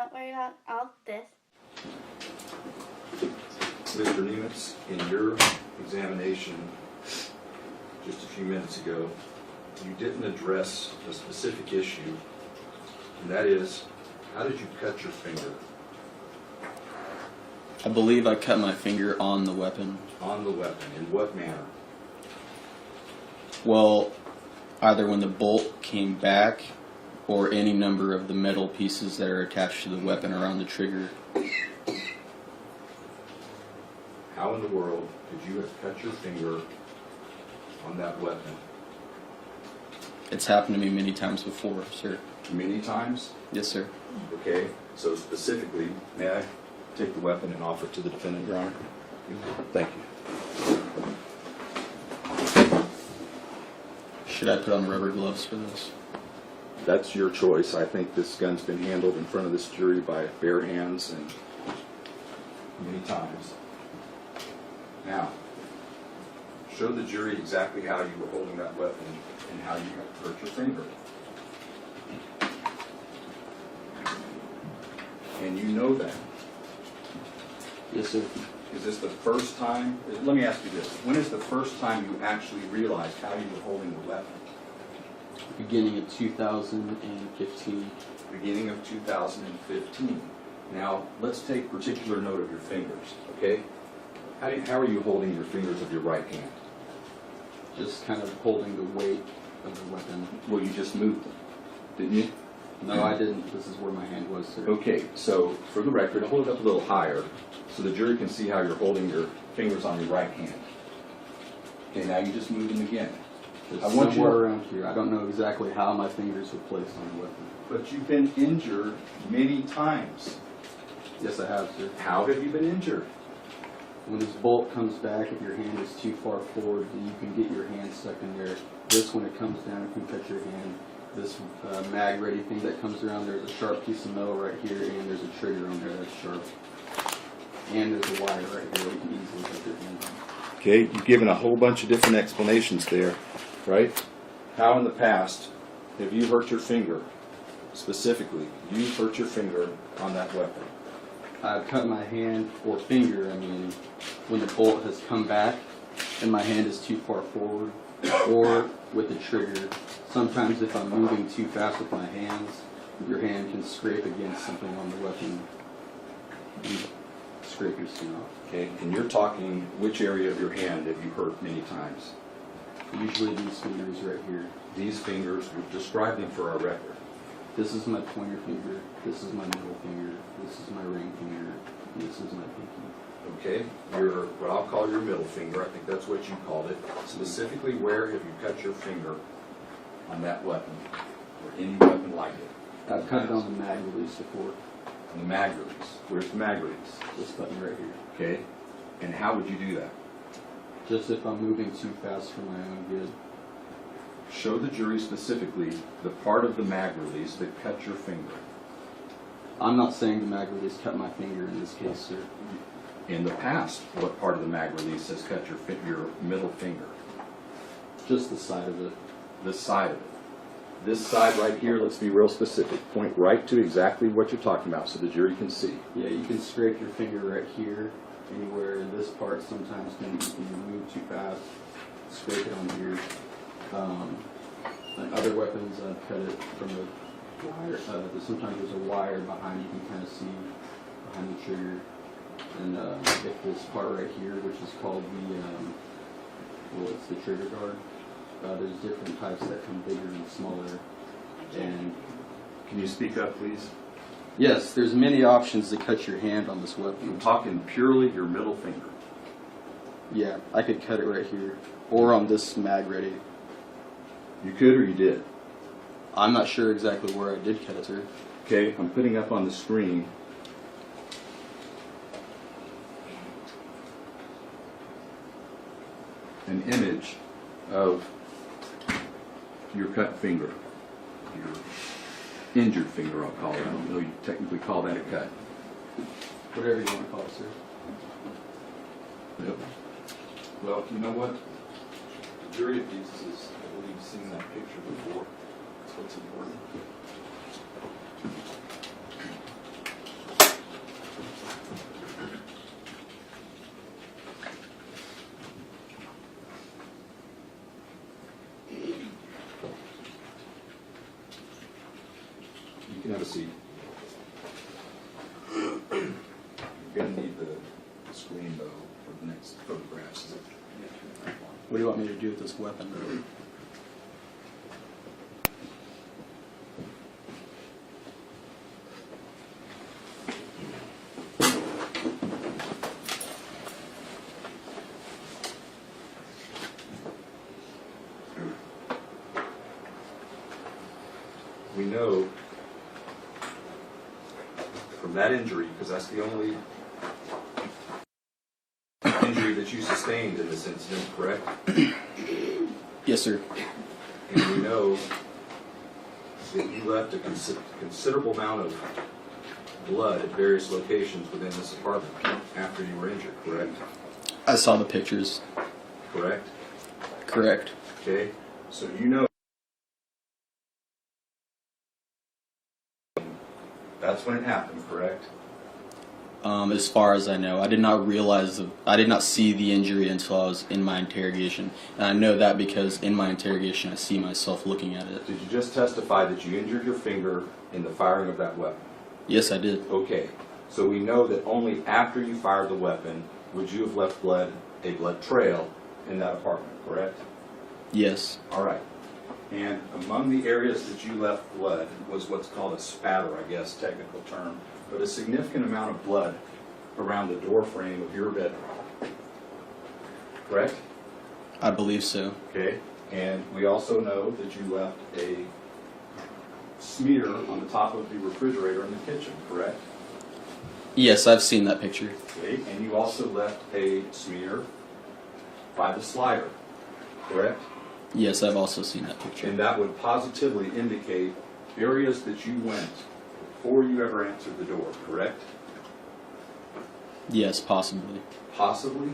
don't worry about all this. Mr. Nemetz, in your examination just a few minutes ago, you didn't address a specific issue, and that is, how did you cut your finger? I believe I cut my finger on the weapon. On the weapon. In what manner? Well, either when the bolt came back or any number of the metal pieces that are attached to the weapon around the trigger. How in the world did you have cut your finger on that weapon? It's happened to me many times before, sir. Many times? Yes, sir. Okay, so specifically, may I take the weapon and offer it to the defendant, Your Honor? Thank you. Should I put on rubber gloves for this? That's your choice. I think this gun's been handled in front of this jury by bare hands and many times. Now, show the jury exactly how you were holding that weapon and how you hurt your finger. And you know that. Yes, sir. Is this the first time? Let me ask you this. When is the first time you actually realized how you were holding the weapon? Beginning of 2015. Beginning of 2015. Now, let's take particular note of your fingers, okay? How are you holding your fingers of your right hand? Just kind of holding the weight of the weapon. Well, you just moved them, didn't you? No, I didn't. This is where my hand was, sir. Okay, so for the record, hold it up a little higher so the jury can see how you're holding your fingers on your right hand. Okay, now you just move them again. Just I want you somewhere to- around here. I don't know exactly how my fingers were placed on the weapon. But you've been injured many times. Yes, I have, sir. How have you been injured? When this bolt comes back, if your hand is too far forward, then you can get your hand stuck in there. This, when it comes down, you can cut your hand. This mag ready thing that comes around, there's a sharp piece of metal right here, and there's a trigger on there that's sharp. And there's a wire right here that you can easily cut your hand on. Okay, you've given a whole bunch of different explanations there, right? How in the past have you hurt your finger? Specifically, you hurt your finger on that weapon. I've cut my hand or finger, when the bolt has come back and my hand is too far forward, or with the trigger. Sometimes if I'm moving too fast with my hands, your hand can scrape against something on the weapon and scrape your skin off. Okay, and you're talking which area of your hand have you hurt many times? Usually these fingers right here. These fingers, describe them for our record. This is my pointer finger, this is my middle finger, this is my ring finger, and this is my pinky. Okay, your, what I'll call your middle finger, I think that's what you called it. Specifically, where have you cut your finger on that weapon, or any weapon like it? I've cut it on the mag release before. On the mag release. Where's the mag release? This button right here. Okay, and how would you do that? Just if I'm moving too fast for my own good. Show the jury specifically the part of the mag release that cut your finger. I'm not saying the mag release cut my finger in this case, sir. In the past, what part of the mag release has cut your middle finger? Just the side of it. This side of it. This side right here, let's be real specific. Point right to exactly what you're talking about so the jury can see. Yeah, you can scrape your finger right here, anywhere in this part. Sometimes when you move too fast, scrape it on here. And other weapons, I've cut it from a wire. Sometimes there's a wire behind, you can kind of see behind the trigger. And if this part right here, which is called the, it's the trigger guard. There's different types that come bigger and smaller. And Can you speak up, please? yes, there's many options to cut your hand on this I'm weapon. talking purely your middle finger. Yeah, I could cut it right here, or on this mag ready. You could or you did? I'm not sure exactly where I did cut it, sir. Okay, I'm putting up on the screen an image of your cut finger, your injured finger, I'll call it. I don't know you technically call that a cut. Whatever you want to call it, sir. Yep. Well, you know what? The jury of these is, I believe, seen that picture before. That's what's important. You can have a seat. You're going to need the screen, though, for the next photographs. What do you want me to do with this weapon? We know from that injury, because that's the only injury that you sustained in this incident, correct? Yes, sir. And we know that you left a considerable amount of blood at various locations within this apartment after you were injured, correct? I saw the pictures. Correct? Correct. Okay, so you know that's when it happened, correct? As far as I know, I did not see the injury until I was in my interrogation. And I know that because in my interrogation I see myself looking at it. Did you just testify that you injured your finger in the firing of that weapon? Yes, I did. Okay, so we know that only after you fired the weapon would you have left a blood trail in that apartment, correct? Yes. All right. And among the areas that you left blood was what's called a spatter, I guess, technical term, but a significant amount of blood around the door frame of your bedroom. Correct? I believe so. Okay. And we also know that you left a smear on the top of the refrigerator in the kitchen, correct? Yes, I've seen that picture. Okay. And you also left a smear by the slider, correct? Yes, I've also seen that picture. And that would positively indicate areas that you went before you ever answered the door, correct? Yes, possibly. Possibly?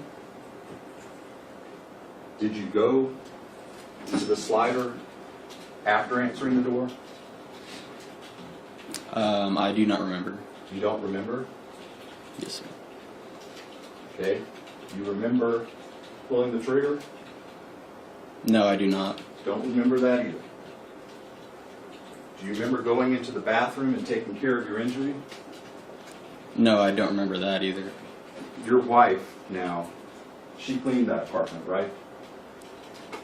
Did you go to the slider after answering the door? I do not remember. You don't remember? Yes, sir. Okay. You remember pulling the trigger? No, I do not. Don't remember that either. Do you remember going into the bathroom and taking care of your injury? No, I don't remember that either. Your wife now, she cleaned that apartment, right?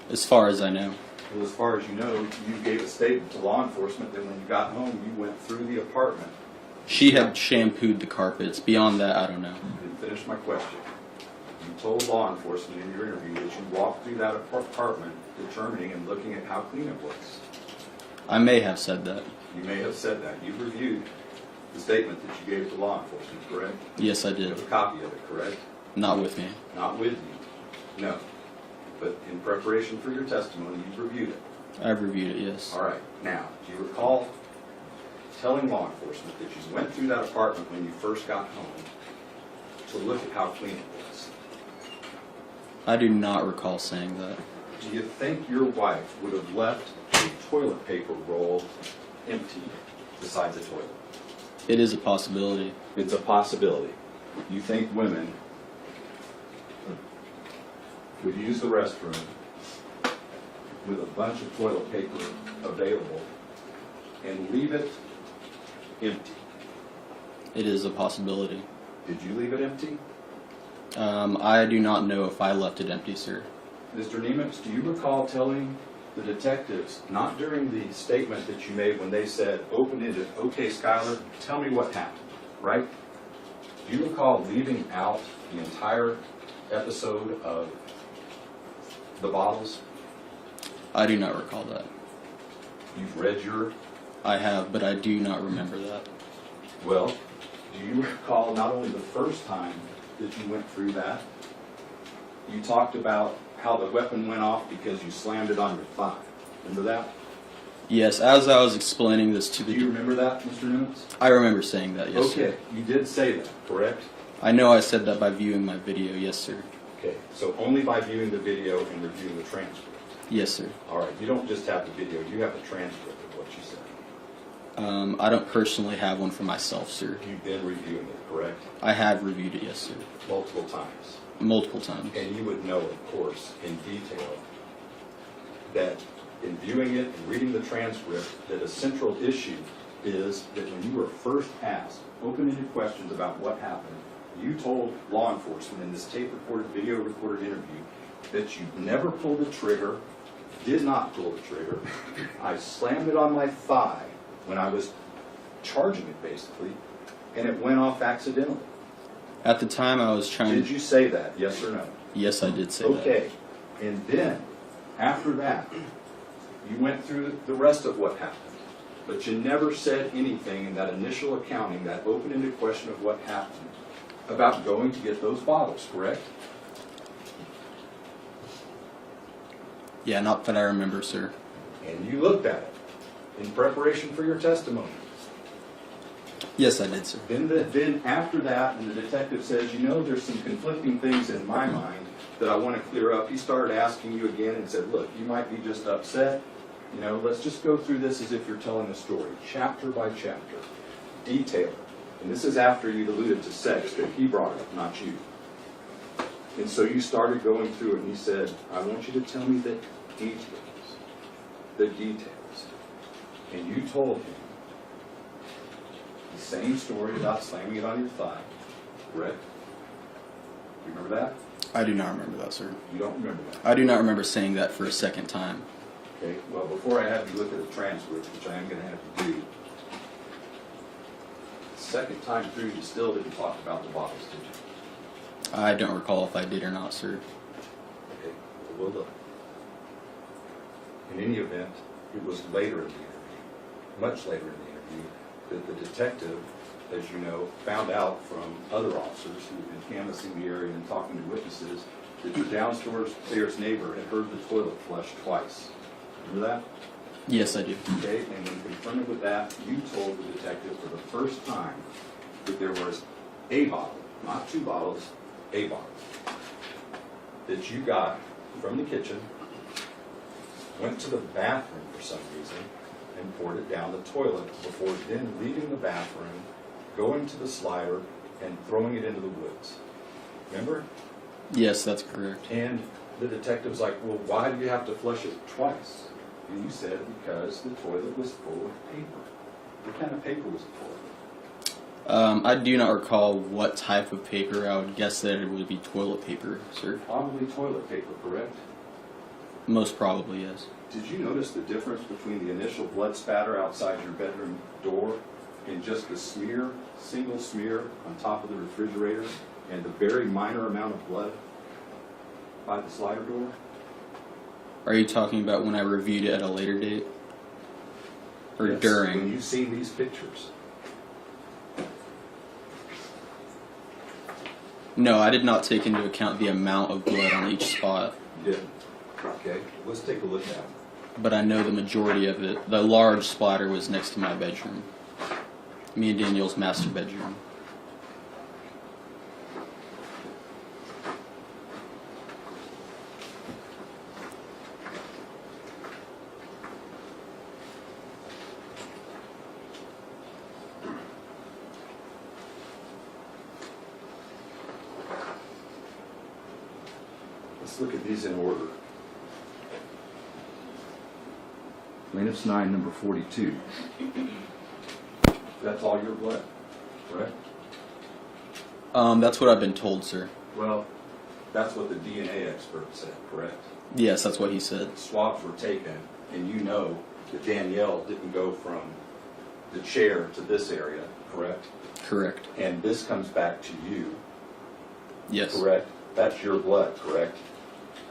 As far as I know. Well, as far as you know, you gave a statement to law enforcement that when you got home, you went through the apartment. She had shampooed the carpets. Beyond that, I don't know. I didn't finish my question. You told law enforcement in your interview that you walked through that apartment determining and looking at how clean it was. I may have said that. You may have said that. You reviewed the statement that you gave to law enforcement, correct? Yes, I You did. have a copy of it, correct? Not with me. Not with you. No. But in preparation for your testimony, you reviewed it. I've reviewed it, yes. All right. Now, do you recall telling law enforcement that you went through that apartment when you first got home to look at how clean it was? I do not recall saying that. Do you think your wife would have left a toilet paper roll empty beside the toilet? It is a possibility. It's a possibility. You think women would use the restroom with a bunch of toilet paper available and leave it empty? It is a possibility. Did you leave it empty? I do not know if I left it empty, sir. Mr. Nemetz, do you recall telling the detectives, not during the statement that you made when they said, open-ended, okay, Skylar, tell me what happened, right? Do you recall leaving out the entire episode of the bottles? I do not recall that. You've read your... I have, but I do not remember that. Well, do you recall not only the first time that you went through that, you talked about how the weapon went off because you slammed it on your thigh. Remember that? Yes, as I was explaining this to Do the... you remember that, Mr. Nemetz? I remember saying that, yes, Okay, sir. you did say that, correct? I know I said that by viewing my video, yes, sir. Okay, so only by viewing the video and reviewing the transcript. Yes, sir. All right, you don't just have the video, you have the transcript of what you said. I don't personally have one for myself, sir. You've been reviewing it, correct? I have reviewed it, yes, sir. Multiple times. Multiple times. And you would know, of course, in detail, that in viewing it and reading the transcript, that a central issue is that when you were first asked open-ended questions about what happened, you told law enforcement in this tape-recorded, video-recorded interview that you never pulled the trigger, did not pull the trigger. I slammed it on my thigh when I was charging it, basically, and it went off accidentally. At the time, I was trying. Did you say that, yes or no? Yes, I did say that. Okay, and then, after that, you went through the rest of what happened. But you never said anything in that initial accounting, that open-ended question of what happened, about going to get those bottles, correct? Yeah, not that I remember, sir. And you looked at it in preparation for your testimony. Yes, I did, sir. Then after that, and the detective says, you know, there's some conflicting things in my mind that I want to clear up, he started asking you again and said, look, you might be just upset. You know, let's just go through this as if you're telling a story, chapter by chapter, detail. And this is after you'd alluded to sex that he brought up, not you. And so you started going through it, and he said, I want you to tell me the details. The details. And you told him the same story about slamming it on your thigh, correct? You remember that? I do not remember that, sir. You don't remember that? I do not remember saying that for a second time. Okay, well, before I have you look at the transcript, which I am going to have you do, the second time through, you still didn't talk about the bottles, did you? I don't recall if I did or not, sir. Okay, well, we'll look. In any event, it was later in the interview, much later in the interview, that the detective, as you know, found out from other officers who had been canvassing the area and talking to witnesses that your downstairs neighbor had heard the toilet flush twice. Remember that? Yes, I do. Okay, and when confronted with that, you told the detective for the first time that there was a bottle, not two bottles, a bottle, that you got from the kitchen, went to the bathroom for some reason, and poured it down the toilet before then leaving the bathroom, going to the slider, and throwing it into the woods. Remember? Yes, that's correct. And the detective's like, well, why do you have to flush it twice? And you said because the toilet was full of paper. What kind of paper was it full of? I do not recall what type of paper. I would guess that it would be toilet paper, sir. Probably toilet paper, correct? Most probably, yes. Did you notice the difference between the initial blood spatter outside your bedroom door and just the smear, single smear on top of the refrigerator, and the very minor amount of blood by the slider door? Are you talking about when I reviewed it at a later date? Or Yes, during? when you've seen these pictures. No, I did not take into account the amount of blood on each spot. You did. Okay, let's take a look at it. But I know the majority of it, the large splatter, was next to my bedroom. Me and Danielle's master bedroom. Let's look at these in order. Plaintiff's 9, number 42. That's all your blood, correct? That's what I've been told, sir. Well, that's what the DNA expert said, correct? Yes, that's what he said. Swabs were taken, and you know that Danielle didn't go from the chair to this area, correct? Correct. And this comes back to you, Yes. correct? That's your blood, correct?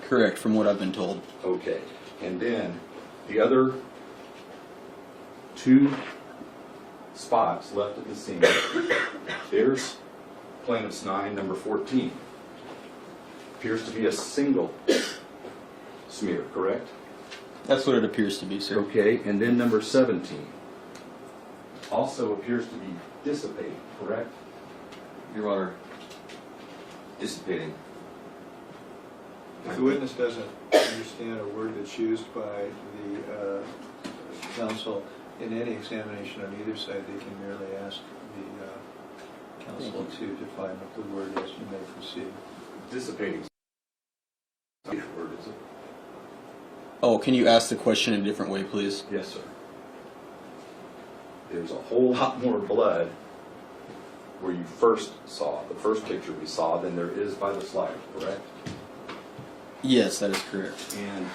Correct, from what I've been told. Okay. And then the other two spots left at the scene. There's plaintiff's 9, number 14. Appears to be a single smear, correct? That's what it appears to be, sir. Okay, and then number 17 also appears to be dissipating, correct? Your Honor, dissipating. If the witness doesn't understand a word that's used by the counsel in any examination on either side, they can merely ask the counsel to define what the word is. You may proceed. Dissipating. Which word is it? Oh, can you ask the question in a different way, please? Yes, sir. there's a whole lot more blood where you first saw, the first picture we saw, than there is by the slider, correct? Yes, that is correct. And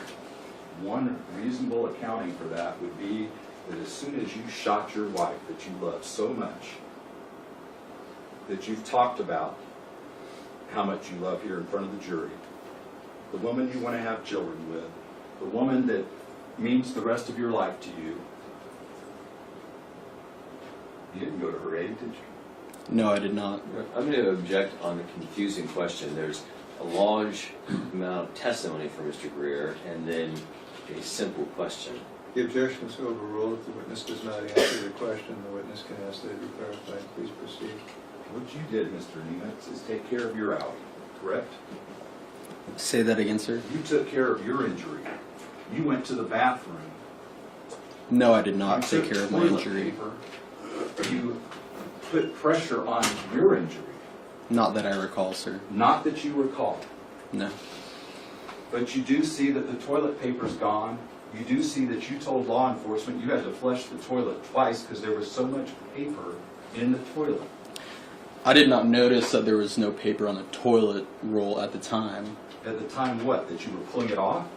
one reasonable accounting for that would be that as soon as you shot your wife that you loved so much, that you've talked about how much you love here in front of the jury, the woman you want to have children with, the woman that means the rest of your life to you, you didn't go to her aid, did you? No, I did not. I'm going to object on the confusing question. There's a large amount of testimony from Mr. Greer and then a simple question. The objection is overruled. If the witness does not answer the question, the witness can ask that it be clarified. Please proceed. What you did, Mr. Nemetz, is take care of your outie, correct? Say that again, sir. You took care of your injury. You went to the bathroom. No, I did not You take took care of my toilet injury. paper. You put pressure on your injury. Not that I recall, sir. Not that you recall. No. But you do see that the toilet paper's gone. You do see that you told law enforcement you had to flush the toilet twice because there was so much paper in the toilet. I did not notice that there was no paper on the toilet roll at the time. At the time, what? That you were pulling it off?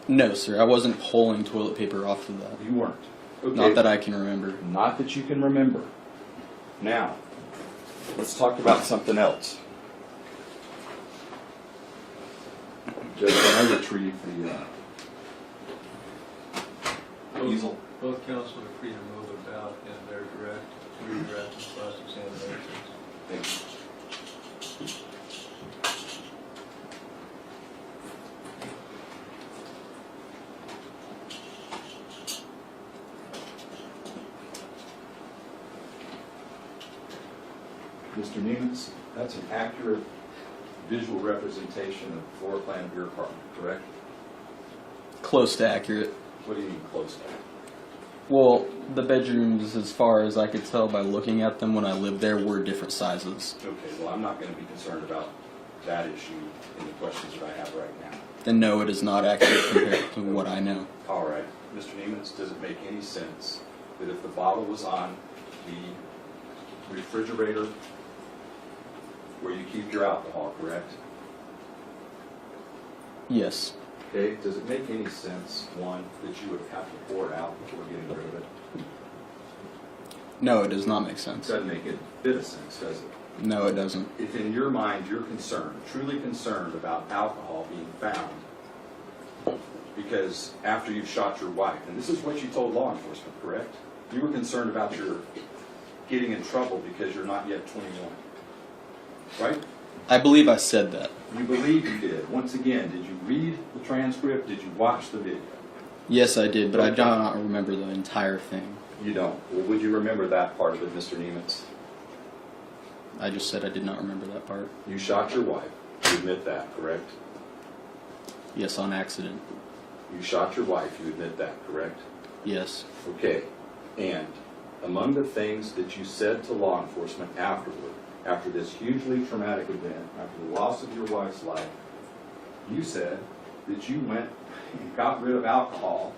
No, sir. I wasn't pulling toilet paper off of that. You weren't. Okay. Not that I can remember. Not that you can remember. Now, let's talk about something else. Judge, when I retrieve the easel. Both counsel are free to move about in their direct, redirect, and cross-examinations. Thank you. Mr. Nemetz, that's an accurate visual representation of the floor plan of your apartment, correct? Close to accurate. What do you mean close to? Well, the bedrooms, as far as I could tell by looking at them when I lived there, were different sizes. Okay, well, I'm not going to be concerned about that issue in the questions that I have right now. Then no, it is not accurate compared to what I know. All right. Mr. Nemetz, does it make any sense that if the bottle was on the refrigerator where you keep your alcohol, correct? Yes. Okay, does it make any sense, one, that you would have to pour it out before getting rid of it? No, it does not make It sense. doesn't make a bit of sense, does it? No, it doesn't. If in your mind you're concerned, truly concerned about alcohol being found, because after you've shot your wife, and this is what you told law enforcement, correct? You were concerned about your getting in trouble because you're not yet 21, right? I believe I said that. You believe you did. Once again, did you read the transcript? Did you watch the video? Yes, I did, but I do not remember the entire thing. You don't. Well, would you remember that part of it, Mr. Nemetz? I just said I did not remember that part. You shot your wife. You admit that, correct? Yes, on accident. You shot your wife. You admit that, correct? Yes. Okay. And among the things that you said to law enforcement afterward, after this hugely traumatic event, after the loss of your wife's life, you said that you went and got rid of alcohol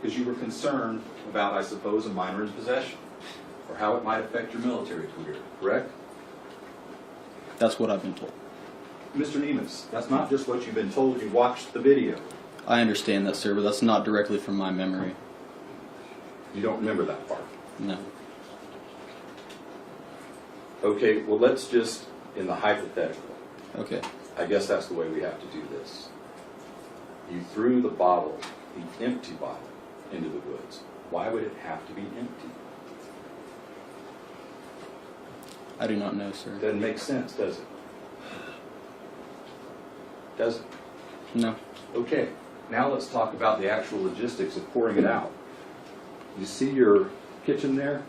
because you were concerned about, I suppose, a minor in possession, or how it might affect your military career, correct? That's what I've been told. Mr. Nemetz, that's not just what you've been told. You watched the video. I understand that, sir, but that's not directly from my memory. You don't remember that part. No. Okay, well, let's just, in the hypothetical, Okay. I guess that's the way we have to do this. You threw the bottle, the empty bottle, into the woods. Why would it have to be empty? I do not know, sir. Doesn't make sense, does it? Does it? No. Okay, now let's talk about the actual logistics of pouring it out. You see your kitchen there?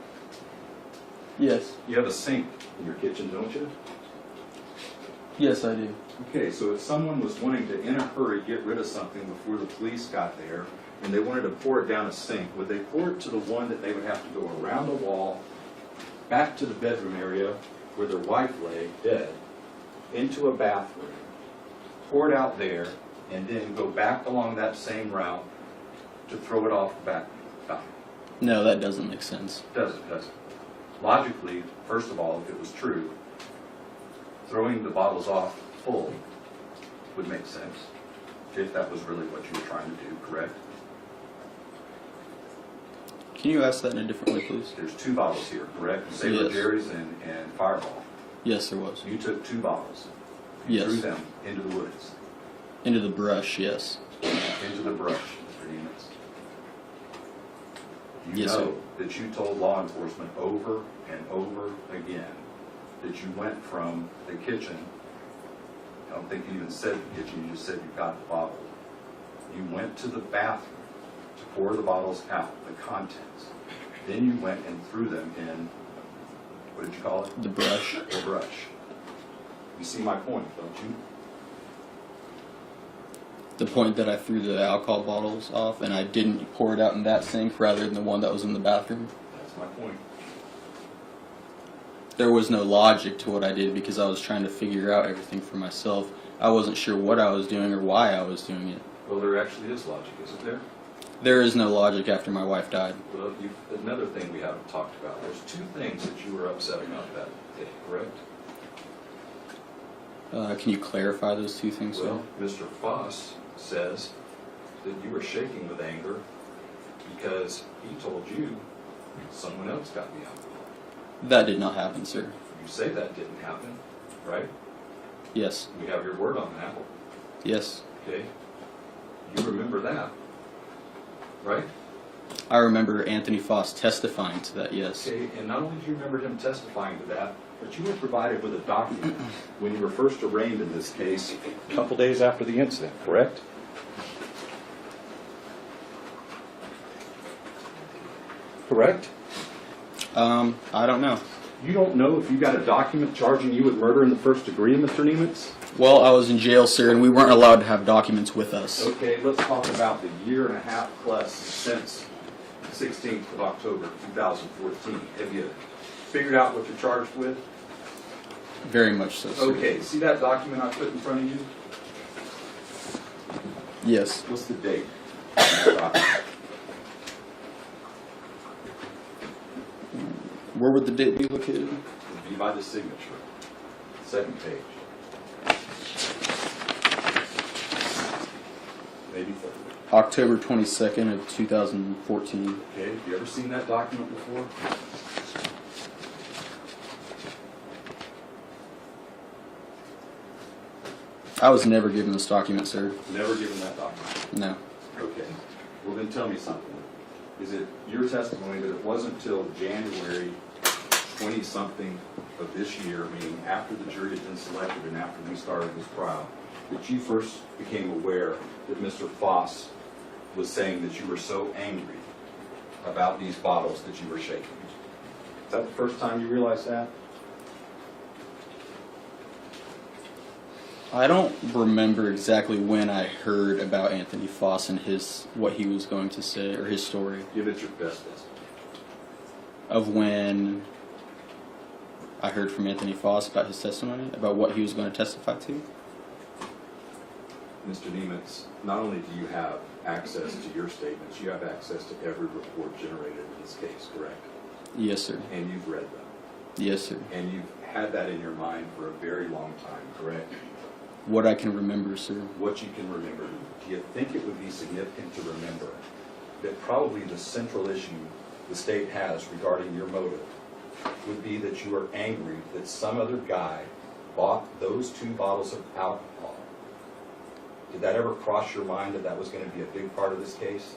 Yes. You have a sink in your kitchen, don't you? Yes, I do. Okay, so if someone was wanting to, in a hurry, get rid of something before the police got there, and they wanted to pour it down a sink, would they pour it to the one that they would have to go around the wall, back to the bedroom area where their wife lay dead, into a bathroom, pour it out there, and then go back along that same route to throw it off the back? No, that doesn't make sense. Doesn't. Logically, first of all, if it was true, throwing the bottles off full would make sense, if that was really what you were trying to do, correct? Can you ask that in a different way, please? There's 2 bottles here, correct? Saber Yes. Jerry's and Fireball. Yes, there was. You took 2 bottles and Yes. threw them into the woods, Into the brush, yes. into the brush, Mr. Nemetz. You Yes, know sir. that you told law enforcement over and over again that you went from the kitchen, I don't think you even said the kitchen, you just said you got the bottle. You went to the bathroom to pour the bottles out, the contents. Then you went and threw them in, what did you call it? The brush. The brush. You see my point, don't you? The point that I threw the alcohol bottles off and I didn't pour it out in that sink rather than the one that was in the bathroom. That's my point. There was no logic to what I did because I was trying to figure out everything for myself. I wasn't sure what I was doing or why I was doing it. Well, there actually is logic, isn't there? There is no logic after my wife died. Well, another thing we haven't talked about. There's 2 things that you were upset about that day, correct? Can you clarify those 2 things, sir? Well, Mr. Foss says that you were shaking with anger because he told you someone else got the alcohol. That did not happen, sir. You say that didn't happen, right? Yes. We have your word on that, Yes. okay? You remember that, right? I remember Anthony Foss testifying to that, yes. Okay, and not only do you remember him testifying to that, but you were provided with a document when you were first arraigned in this case a couple days after the incident, correct? Correct? I don't know. You don't know if you got a document charging you with murder in the first degree, Mr. Nemetz? Well, I was in jail, sir, and we weren't allowed to have documents with us. Okay, let's talk about the 1.5 years plus since 16th of October 2014. Have you figured out what you're charged with? Very much so, sir. Okay, see that document I put in front of you? Yes. What's the date on that document? Where would the date be located? It'd be by the signature. Second page. Maybe third. October 22nd of 2014. Okay, have you ever seen that document before? I was never given this document, sir. Never given that document. No. Okay. Well, then tell me something. Is it your testimony that it wasn't until January 20-something of this year, meaning after the jury had been selected and after we started this trial, that you first became aware that Mr. Foss was saying that you were so angry about these bottles that you were shaking? Is that the first time you realized that? I don't remember exactly when I heard about Anthony Foss and what he was going to say, or his story, Give it your best estimate. of when I heard from Anthony Foss about his testimony, about what he was going to testify to. Mr. Nemetz, not only do you have access to your statements, you have access to every report generated in this case, correct? Yes, sir. And you've read them. Yes, sir. And you've had that in your mind for a very long time, correct? What I can remember, sir. What you can remember. Do you think it would be significant to remember that probably the central issue the state has regarding your motive would be that you are angry that some other guy bought those 2 bottles of alcohol? Did that ever cross your mind that that was going to be a big part of this case?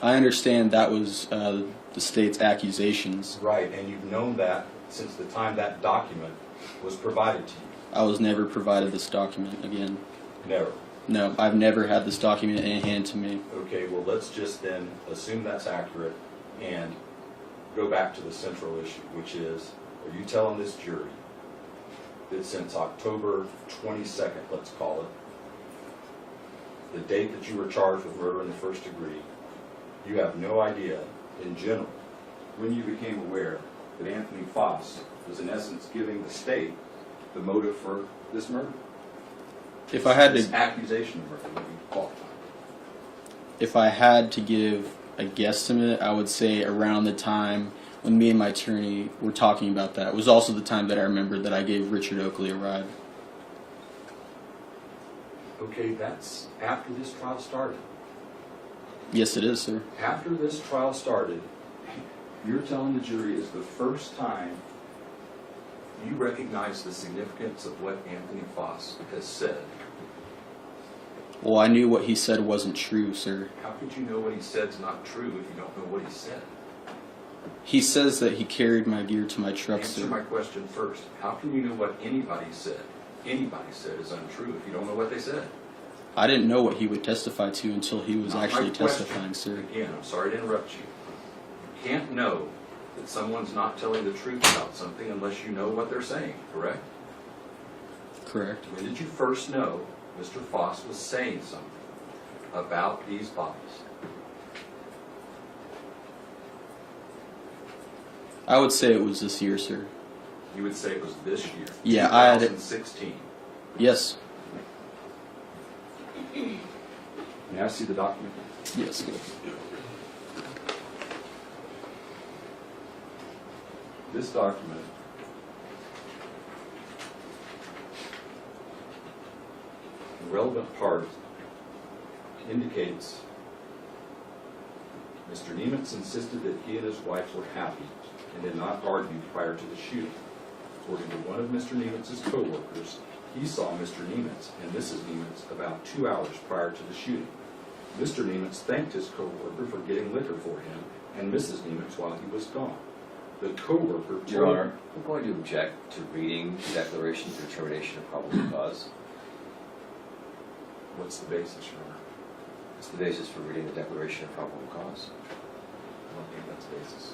I understand that was the state's accusations. Right, and you've known that since the time that document was provided to you. I was never provided this document again. Never. No, I've never had this document in hand to me. Okay, well, let's just then assume that's accurate and go back to the central issue, which is, are you telling this jury that since October 22nd, let's call it, the date that you were charged with murder in the first degree, you have no idea, in general, when you became aware that Anthony Foss was in essence giving the state the motive for this murder? If I had This to, accusation of murder, what you call it. if I had to give a guesstimate, I would say around the time when me and my attorney were talking about that was also the time that I remembered that I gave Richard Oakley a ride. Okay, that's after this trial started. Yes, it is, sir. After this trial started, you're telling the jury is the first time you recognize the significance of what Anthony Foss has said. Well, I knew what he said wasn't true, sir. How could you know what he said's not true if you don't know what he said? He says that he carried my gear to my truck, Answer sir. my question first. How can you know what anybody said is untrue if you don't know what they said? I didn't know what he would testify to until he was Not my actually question. testifying, sir. Again, I'm sorry to interrupt you. You can't know that someone's not telling the truth about something unless you know what they're saying, correct? Correct. When did you first know Mr. Foss was saying something about these bodies? I would say it was this year, sir. You would say it was this year. Yeah, I had it. 2016. Yes. May I see the document? Yes, good. This document the relevant part indicates Mr. Nemetz insisted that he and his wife were happy and did not argue prior to the shooting. According to one of Mr. Nemetz's co-workers, he saw Mr. Nemetz and Mrs. Nemetz about 2 hours prior to the shooting. Mr. Nemetz thanked his co-worker for getting liquor for him and Mrs. Nemetz while he was gone. The co-worker Your Honor, I'm going to object to reading the declaration for determination of probable cause. What's the basis, Your Honor? It's the basis for reading the declaration of probable cause. I don't think that's the basis.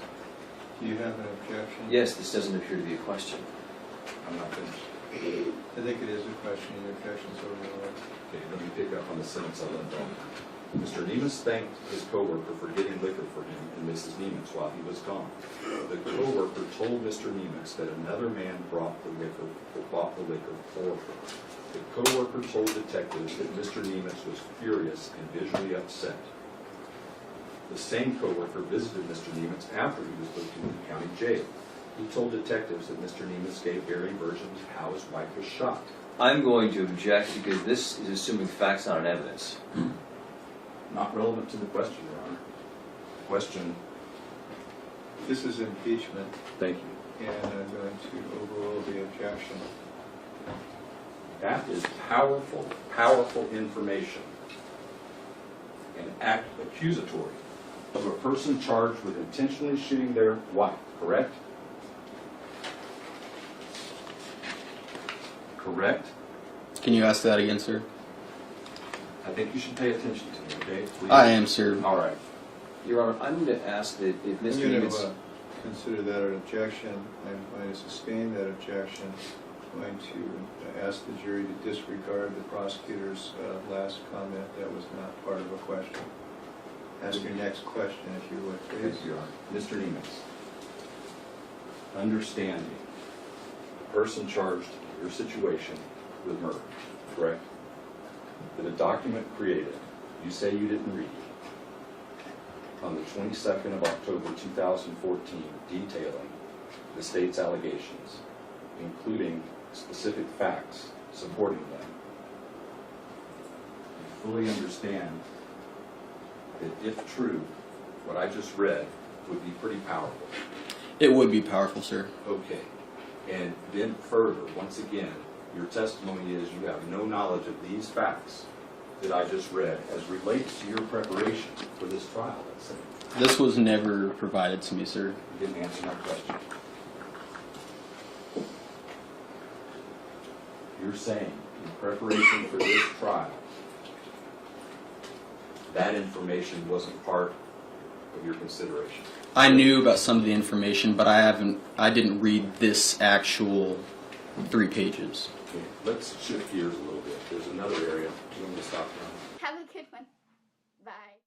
Do you have an objection? Yes, this doesn't appear to be a question. I'm not finished. I think it is a question. Your objection's overruled. Okay, let me pick up on the sentence I left off. Mr. Nemetz thanked his co-worker for getting liquor for him and Mrs. Nemetz while he was gone. The co-worker told Mr. Nemetz that another man bought the liquor for her. The co-worker told detectives that Mr. Nemetz was furious and visually upset. The same co-worker visited Mr. Nemetz after he was booked into the county jail. He told detectives that Mr. Nemetz gave varying versions of how his wife was shot. I'm going to object because this is assuming facts, not an evidence. Not relevant to the question, Your Honor. Question. This is impeachment, Thank you. and I'm going to overrule the objection. That is powerful, powerful information. An act accusatory of a person charged with intentionally shooting their wife, correct? Correct? Can you ask that again, sir? I think you should pay attention to me, okay? Please. I am, sir. All right. Your Honor, I'm going to ask that if I'm Mr. going Nemetz... to consider that an objection. I'm going to sustain that objection. I'm going to ask the jury to disregard the prosecutor's last comment. That was not part of a question. Ask your next question, if you would, please. Thank you, Your Honor. Mr. Nemetz, understanding the person charged in your situation with murder, correct? That a document created, you say you didn't read, on the 22nd of October 2014, detailing the state's allegations, including specific facts supporting them. You fully understand that if true, what I just read would be pretty powerful. It would be powerful, sir. Okay. And then further, once again, your testimony is you have no knowledge of these facts that I just read as relates to your preparation for this trial, let's say. This was never provided to me, sir. You didn't answer my question. You're saying in preparation for this trial, that information wasn't part of your consideration. I knew about some of the information, but I didn't read this actual 3 pages. Okay, let's shift gears a little bit. There's another area. Do you want me to stop now? Have a good one.